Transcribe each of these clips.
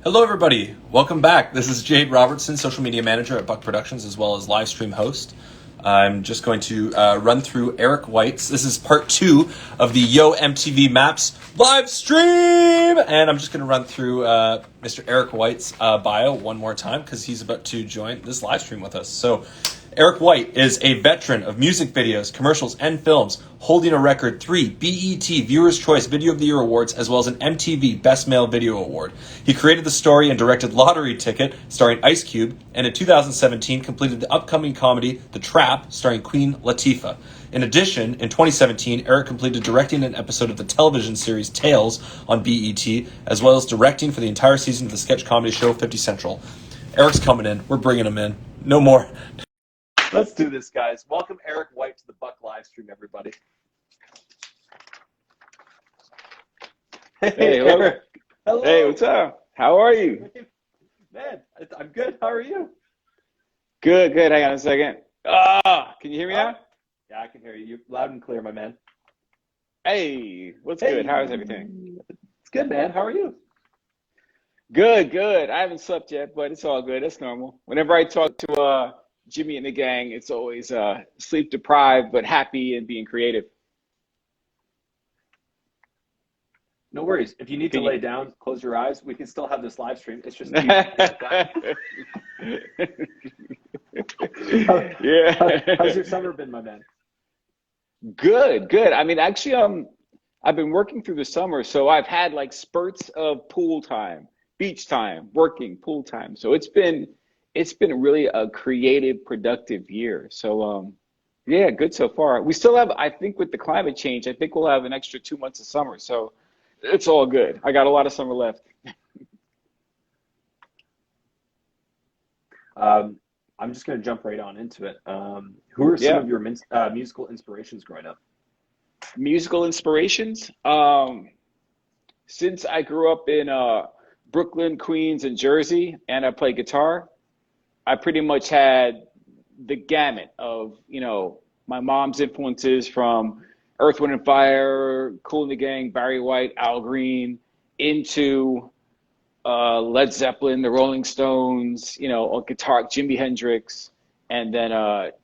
Hello, everybody. Welcome back. This is Jade Robertson, social media manager at Buck Productions, as well as live stream host. I'm just going to run through Erik White's. This is part 2 of the Yo MTV Maps live stream, and I'm just going to run through Mr. Erik White's bio one more time because he's about to join this live stream with us. So, Erik White is a veteran of music videos, commercials, and films, holding a record 3 BET Viewer's Choice Video of the Year awards, as well as an MTV Best Male Video Award. He created the story and directed Lottery Ticket, starring Ice Cube, and in 2017 completed the upcoming comedy The Trap, starring Queen Latifah. In addition, in 2017, Erik completed directing an episode of the television series Tales on BET, as well as directing for the entire season of the sketch comedy show 50 Central. Erik's coming in. We're bringing him in. No more. Let's do this, guys. Welcome Erik White to the Buck live stream, everybody. Hey, hello. Hello. Hey, what's up? How are you? Man, I'm good. How are you? Good. Hang on a second. Can you hear me now? Yeah, I can hear you. You're loud and clear, my man. Hey, what's good? How is everything? It's good, man. How are you? Good. I haven't slept yet, but it's all good. It's normal. Whenever I talk to Jimmy and the gang, it's always sleep deprived, but happy and being creative. No worries. If you need to lay down, close your eyes. We can still have this live stream. It's just Yeah. How's your summer been, my man? Good. I mean, actually, I've been working through the summer, so I've had like spurts of pool time, beach time, working, pool time. So it's been really a creative, productive year. So yeah, good so far. We still have, I think, with the climate change, I think we'll have an extra 2 months of summer. So it's all good. I got a lot of summer left. I'm just going to jump right on into it. Who are some of your musical inspirations growing up? Musical inspirations? Since I grew up in Brooklyn, Queens, and Jersey, and I play guitar, I pretty much had the gamut of, my mom's influences from Earth, Wind, and Fire, Kool and the Gang, Barry White, Al Green, into Led Zeppelin, the Rolling Stones, on guitar, Jimi Hendrix, and then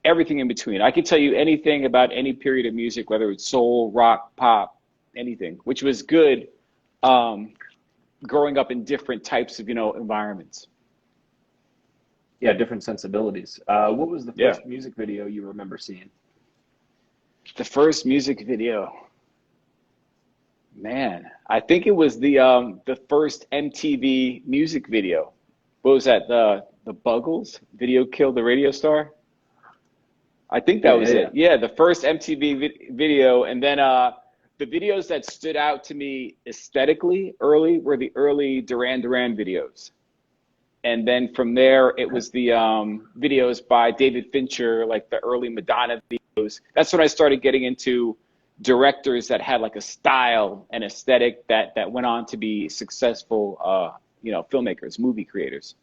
everything in between. I can tell you anything about any period of music, whether it's soul, rock, pop, anything, which was good growing up in different types of, environments. Yeah, different sensibilities. What was the first music video you remember seeing? The first music video, man, I think it was the first MTV music video. What was that? The Buggles video killed the radio star. I think that was it. Yeah, the first MTV video, and then the videos that stood out to me aesthetically early were the early Duran Duran videos. And then from there, it was the videos by David Fincher, like the early Madonna videos. That's when I started getting into directors that had like a style and aesthetic that went on to be successful, filmmakers, movie creators.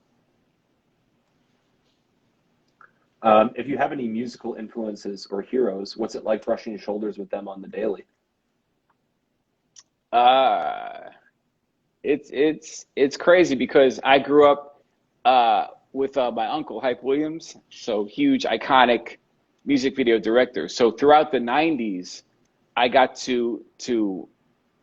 If you have any musical influences or heroes, what's it like brushing shoulders with them on the daily? It's crazy because I grew up with my uncle, Hype Williams, so huge, iconic music video director. So throughout the 90s, I got to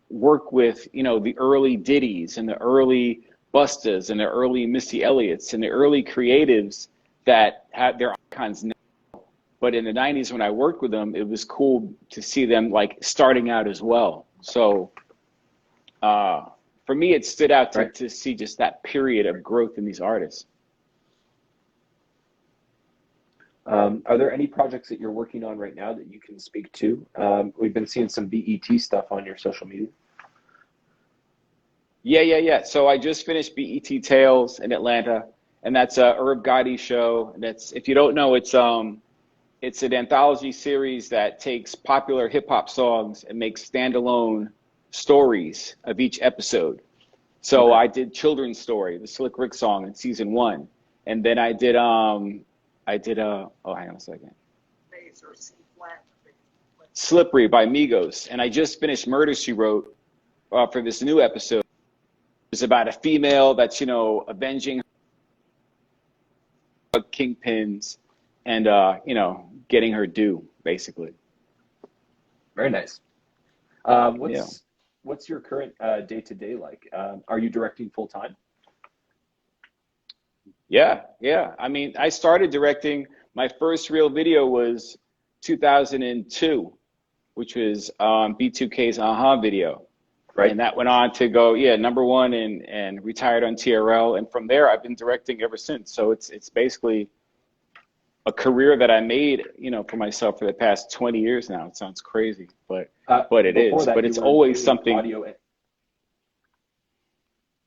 work with, the early Diddy's and the early Bustas and the early Missy Elliott's and the early creatives that had their icons now. But in the 90s, when I worked with them, it was cool to see them like starting out as well. So for me, it stood out to see just that period of growth in these artists. Are there any projects that you're working on right now that you can speak to? We've been seeing some BET stuff on your social media. Yeah. So I just finished BET Tales in Atlanta, and that's a Irv Gotti show. That's, if you don't know, it's an anthology series that takes popular hip hop songs and makes standalone stories of each episode. So I did Children's Story, the Slick Rick song in season 1, and then I did hang on a second. Slippery by Migos, and I just finished Murder, She Wrote for this new episode. It's about a female that's, avenging kingpins and, getting her due, basically. Very nice. Yeah. What's your current day-to-day like? Are you directing full time? Yeah, yeah. I mean, I started directing, my first real video was 2002, which was B2K's Aha video. Right. And that went on to go, #1 and retired on TRL. And from there, I've been directing ever since. So it's basically a career that I made, for myself for the past 20 years now. It sounds crazy, but it is. But it's always something.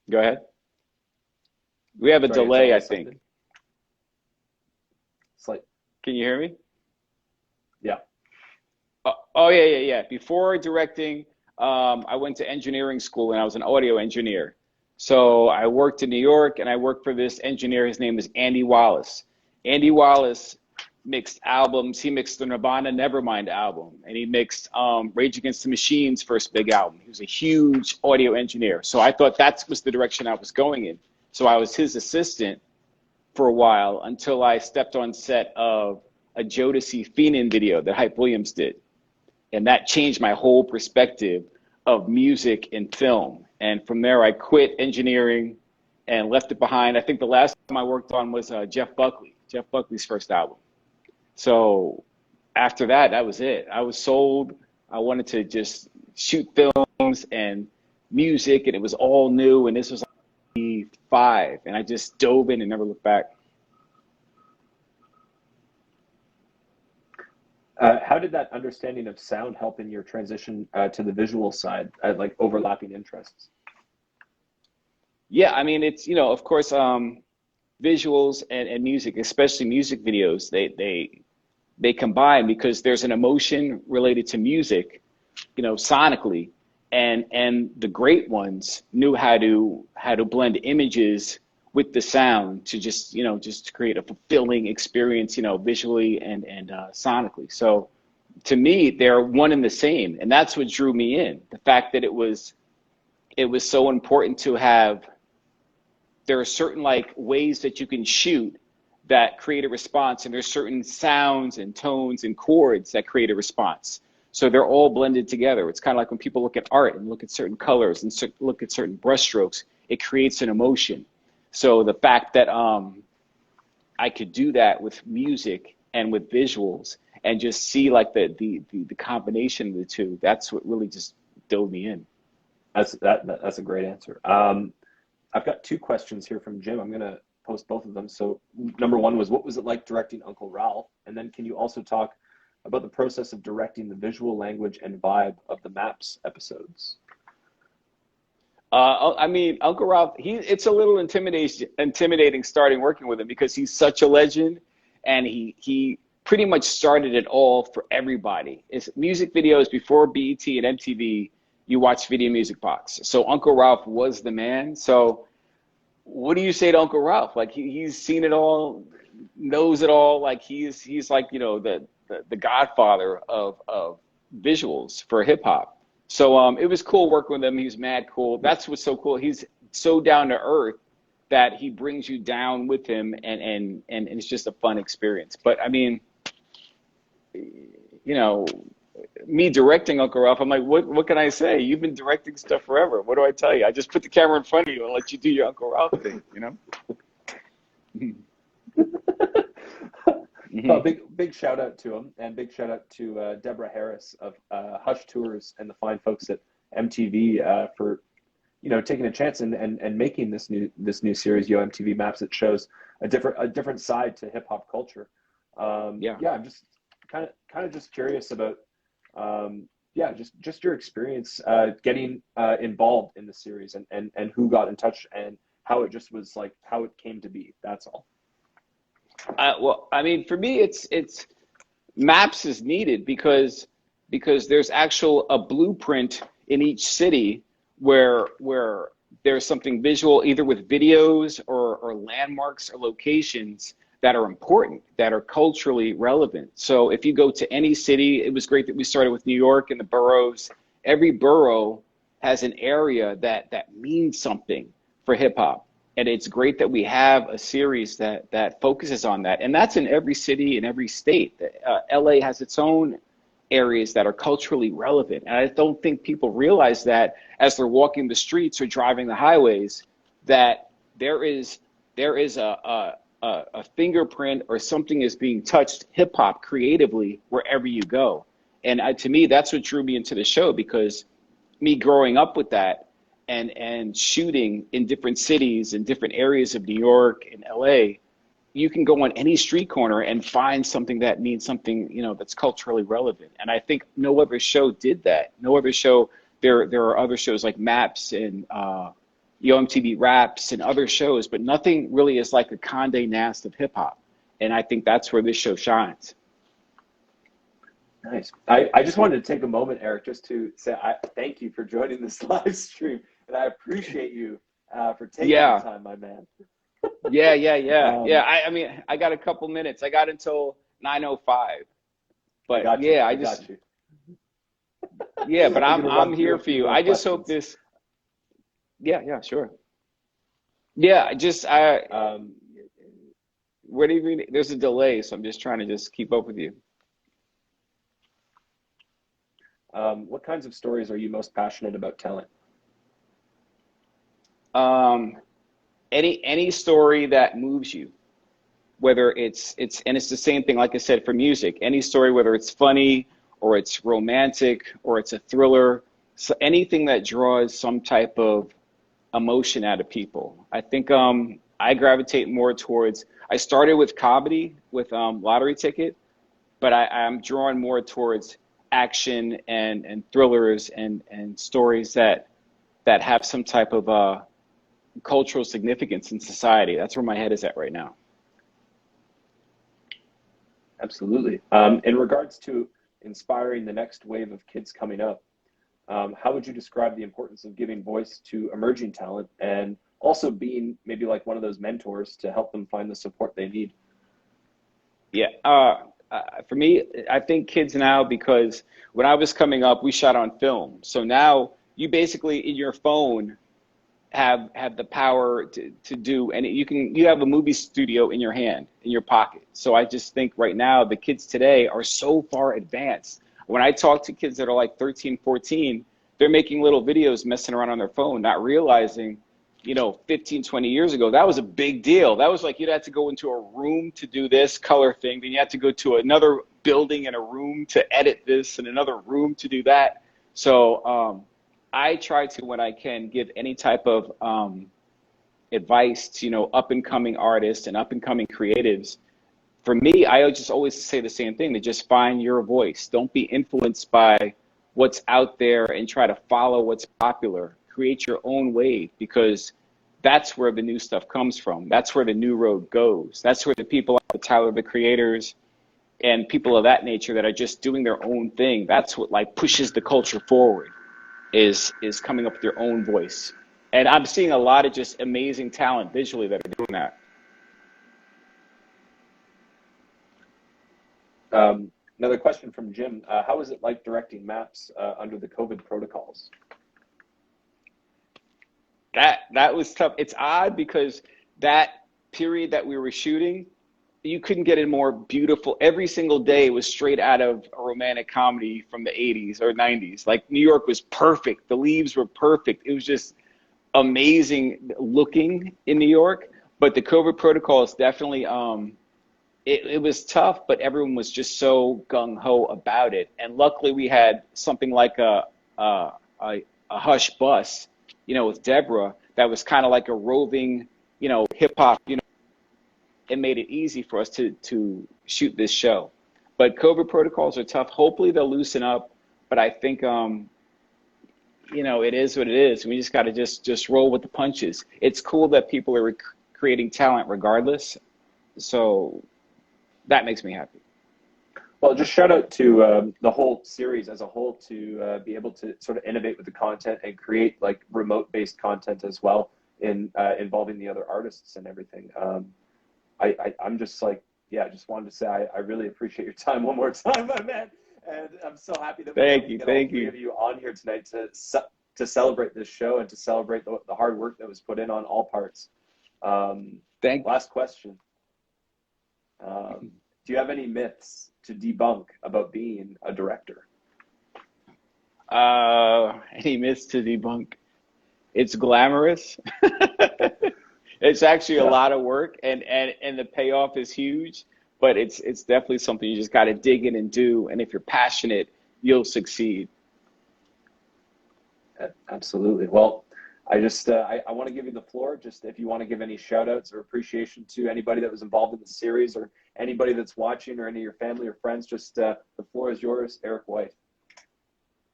Go ahead. We have a delay, I think. Slight. Can you hear me? Yeah. Oh, yeah. Before directing, I went to engineering school and I was an audio engineer. So I worked in New York and I worked for this engineer. His name is Andy Wallace. Andy Wallace mixed albums. He mixed the Nirvana Nevermind album, and he mixed Rage Against the Machine's first big album. He was a huge audio engineer. So I thought that was the direction I was going in. So I was his assistant for a while until I stepped on set of a Jodeci Feenin video that Hype Williams did. And that changed my whole perspective of music and film. And from there, I quit engineering and left it behind. I think the last time I worked on was Jeff Buckley's first album. So after that, that was it. I was sold. I wanted to just shoot films and music, and it was all new. And this was like 5, and I just dove in and never looked back. How did that understanding of sound help in your transition to the visual side, like overlapping interests? Yeah, I mean, it's, of course, visuals and music, especially music videos, they combine because there's an emotion related to music, sonically, and the great ones knew how to blend images with the sound to just create a fulfilling experience, visually and sonically. So to me, they're one and the same, and that's what drew me in. The fact that it was so important to have. There are certain ways that you can shoot that create a response, and there's certain sounds and tones and chords that create a response. So they're all blended together. It's kind of like when people look at art and look at certain colors and look at certain brushstrokes, it creates an emotion. So the fact that I could do that with music and with visuals and just see the combination of the two, that's what really just dove me in. That's a great answer. I've got 2 questions here from Jim. I'm going to post both of them. So number 1 was, what was it like directing Uncle Ralph? And then can you also talk about the process of directing the visual language and vibe of the Maps episodes? I mean, Uncle Ralph, it's a little intimidating starting working with him because he's such a legend, and he pretty much started it all for everybody. It's music videos before BET and MTV. You watch Video Music Box. So Uncle Ralph was the man. So what do you say to Uncle Ralph? He's seen it all, knows it all. He's like, the godfather of visuals for hip hop. So it was cool working with him. He's mad cool. That's what's so cool. He's so down to earth that he brings you down with him, and it's just a fun experience. But I mean, me directing Uncle Ralph, I'm like, what can I say? You've been directing stuff forever. What do I tell you? I just put the camera in front of you and let you do your Uncle Ralph thing, Well, big shout out to him, and big shout out to Deborah Harris of Hush Tours and the fine folks at MTV for taking a chance and making this new series, Yo MTV Maps, that shows a different side to hip hop culture. I'm just kind of just curious about just your experience getting involved in the series and who got in touch and how it just was like how it came to be. That's all. Well, I mean, for me, it's Maps is needed because there's a blueprint in each city where there's something visual, either with videos or landmarks or locations that are important, that are culturally relevant. So if you go to any city, it was great that we started with New York and the boroughs. Every borough has an area that means something. for hip hop. And it's great that we have a series that focuses on that. And that's in every city, in every state. LA has its own areas that are culturally relevant. And I don't think people realize that as they're walking the streets or driving the highways, that there is a fingerprint or something is being touched hip hop creatively wherever you go. And to me, that's what drew me into the show, because me growing up with that and shooting in different cities and different areas of New York and LA, you can go on any street corner and find something that means something, that's culturally relevant. And I think no other show did that. No other show. There are other shows like Maps and Yo MTV Raps and other shows, but nothing really is like a Condé Nast of hip hop. And I think that's where this show shines. Nice. I just wanted to take a moment, Eric, just to say thank you for joining this live stream, and I appreciate you for taking the time, my man. Yeah. I mean, I got a couple minutes. I got until 9:05. But I got you. Yeah, but I'm here for you. I just hope this. Yeah, sure. Yeah, what do you mean? There's a delay, so I'm just trying to just keep up with you. What kinds of stories are you most passionate about telling? Any story that moves you, whether it's the same thing, like I said, for music, any story, whether it's funny or it's romantic or it's a thriller, so anything that draws some type of emotion out of people. I think I gravitate more towards, I started with comedy with Lottery Ticket, but I'm drawn more towards action and thrillers and stories that have some type of cultural significance in society. That's where my head is at right now. Absolutely. In regards to inspiring the next wave of kids coming up, how would you describe the importance of giving voice to emerging talent and also being maybe like one of those mentors to help them find the support they need? Yeah. For me, I think kids now, because when I was coming up, we shot on film. So now you basically in your phone have the power to do, and you have a movie studio in your hand, in your pocket. So I just think right now the kids today are so far advanced. When I talk to kids that are like 13, 14, they're making little videos messing around on their phone, not realizing, 15, 20 years ago, that was a big deal. That was like you'd have to go into a room to do this color thing. Then you had to go to another building and a room to edit this and another room to do that. So I try to, when I can, give any type of advice to, up and coming artists and up and coming creatives. For me, I just always say the same thing, to just find your voice. Don't be influenced by what's out there and try to follow what's popular. Create your own wave, because that's where the new stuff comes from. That's where the new road goes. That's where the people like the Tyler, the Creators, and people of that nature that are just doing their own thing. That's what like pushes the culture forward, is coming up with your own voice. And I'm seeing a lot of just amazing talent visually that are doing that. Another question from Jim. How is it like directing Maps under the COVID protocols? That was tough. It's odd because that period that we were shooting, you couldn't get a more beautiful. Every single day was straight out of a romantic comedy from the 80s or 90s. Like New York was perfect. The leaves were perfect. It was just amazing looking in New York. But the COVID protocols definitely, it was tough, but everyone was just so gung-ho about it. And luckily we had something like a Hush bus, with Deborah, that was kind of like a roving, hip hop, it made it easy for us to shoot this show. But COVID protocols are tough. Hopefully they'll loosen up, but I think, it is what it is. We just got to just roll with the punches. It's cool that people are creating talent regardless. So that makes me happy. Well, just shout out to the whole series as a whole to be able to sort of innovate with the content and create like remote-based content as well in involving the other artists and everything. I'm just like, I just wanted to say I really appreciate your time one more time, my man. And I'm so happy that we get all three of you on here tonight to to celebrate this show and to celebrate the hard work that was put in on all parts. Last question. Do you have any myths to debunk about being a director? Any myths to debunk? It's glamorous. It's actually a lot of work, and the payoff is huge. But it's definitely something you just got to dig in and do. And if you're passionate, you'll succeed. Absolutely. Well, I just I want to give you the floor. Just if you want to give any shout outs or appreciation to anybody that was involved in the series, or anybody that's watching, or any of your family or friends, just the floor is yours, Erik White.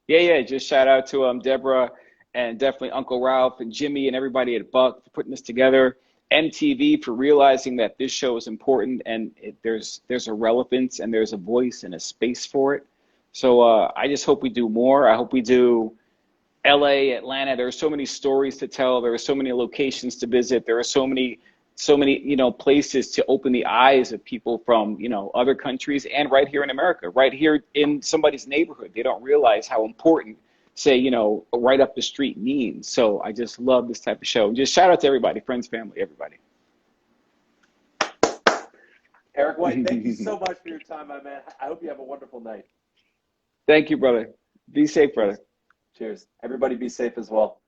Yeah. Just shout out to Deborah, and definitely Uncle Ralph and Jimmy and everybody at Buck for putting this together. MTV for realizing that this show is important, and there's a relevance and there's a voice and a space for it. So I just hope we do more. I hope we do LA, Atlanta. There are so many stories to tell. There are so many locations to visit. There are so many places to open the eyes of people from other countries, and right here in America, right here in somebody's neighborhood. They don't realize how important, say, right up the street means. So I just love this type of show. Just shout out to everybody, friends, family, everybody. Erik White, thank you so much for your time, my man. I hope you have a wonderful night. Thank you, brother. Be safe, brother. Cheers. Everybody be safe as well.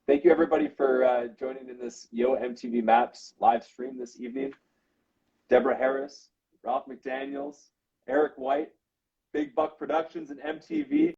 Thank you, everybody, for joining in this Yo MTV Maps live stream this evening. Deborah Harris, Ralph McDaniels, Erik White, Big Buck Productions, and MTV.